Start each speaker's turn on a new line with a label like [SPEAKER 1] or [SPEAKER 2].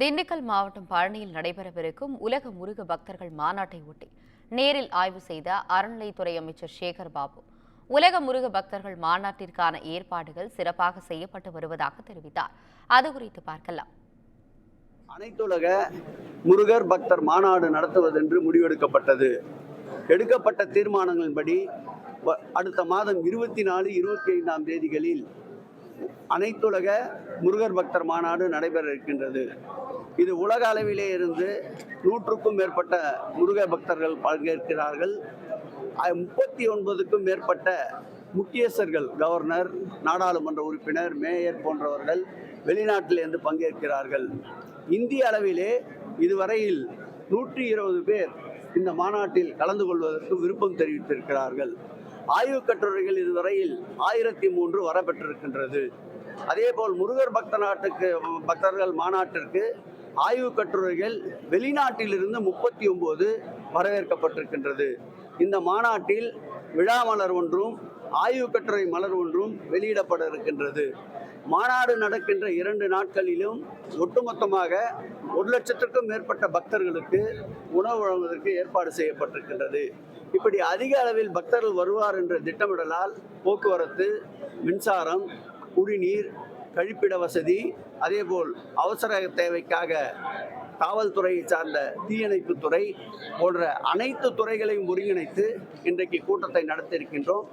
[SPEAKER 1] திண்டுக்கல் மாவட்டம் பழனியில் நடைபெறவிருக்கும் உலக முருக பக்தர்கள் மாநாட்டை ஒட்டி நேரில் ஆய்வு செய்த அறநிலைத்துறை அமைச்சர் சேகர் பாபு உலக முருக பக்தர்கள் மாநாட்டிற்கான ஏற்பாடுகள் சிறப்பாக செய்யப்பட்டு வருவதாக தெரிவித்தார். அது குறித்து பார்க்கலாம்.
[SPEAKER 2] அனைத்துலக முருகர் பக்தர் மாநாடு நடத்துவதென்று முடிவெடுக்கப்பட்டது. எடுக்கப்பட்ட தீர்மானங்களின்படி அடுத்த மாதம் 24, 25ஆம் தேதிகளில் அனைத்துலக முருகர் பக்தர் மாநாடு நடைபெற இருக்கின்றது. இது உலக அளவிலே இருந்து 100க்கும் மேற்பட்ட முருக பக்தர்கள் பங்கேற்கிறார்கள். 39க்கும் மேற்பட்ட முக்கியஸ்தர்கள், கவர்னர், நாடாளுமன்ற உறுப்பினர், மேயர் போன்றவர்கள் வெளிநாட்டிலிருந்து பங்கேற்கிறார்கள். இந்திய அளவிலே இதுவரையில் 120 பேர் இந்த மாநாட்டில் கலந்து கொள்வதற்கு விருப்பம் தெரிவித்திருக்கிறார்கள். ஆய்வுக் கட்டுரைகள் இதுவரையில் 1003 வரப்பெற்றிருக்கின்றது. அதேபோல் முருகர் பக்தர்கள் மாநாட்டிற்கு ஆய்வுக் கட்டுரைகள் வெளிநாட்டிலிருந்து 39 வரவேற்கப்பட்டிருக்கின்றது. இந்த மாநாட்டில் விழா மலர் ஒன்றும் ஆய்வுக் கட்டுரை மலர் ஒன்றும் வெளியிடப்பட இருக்கின்றது. மாநாடு நடக்கின்ற 2 நாட்களிலும் ஒட்டுமொத்தமாக 1,00,000க்கும் மேற்பட்ட பக்தர்களுக்கு உணவு வழங்குவதற்கு ஏற்பாடு செய்யப்பட்டிருக்கின்றது. இப்படி அதிக அளவில் பக்தர்கள் வருவார் என்ற திட்டமிடலால் போக்குவரத்து, மின்சாரம், குடிநீர், கழிப்பிட வசதி, அதேபோல் அவசர தேவைக்காக காவல்துறையை சார்ந்த தீயணைப்புத்துறை போன்ற அனைத்து துறைகளையும் ஒருங்கிணைத்து இன்றைக்கு கூட்டத்தை நடத்தியிருக்கின்றோம்.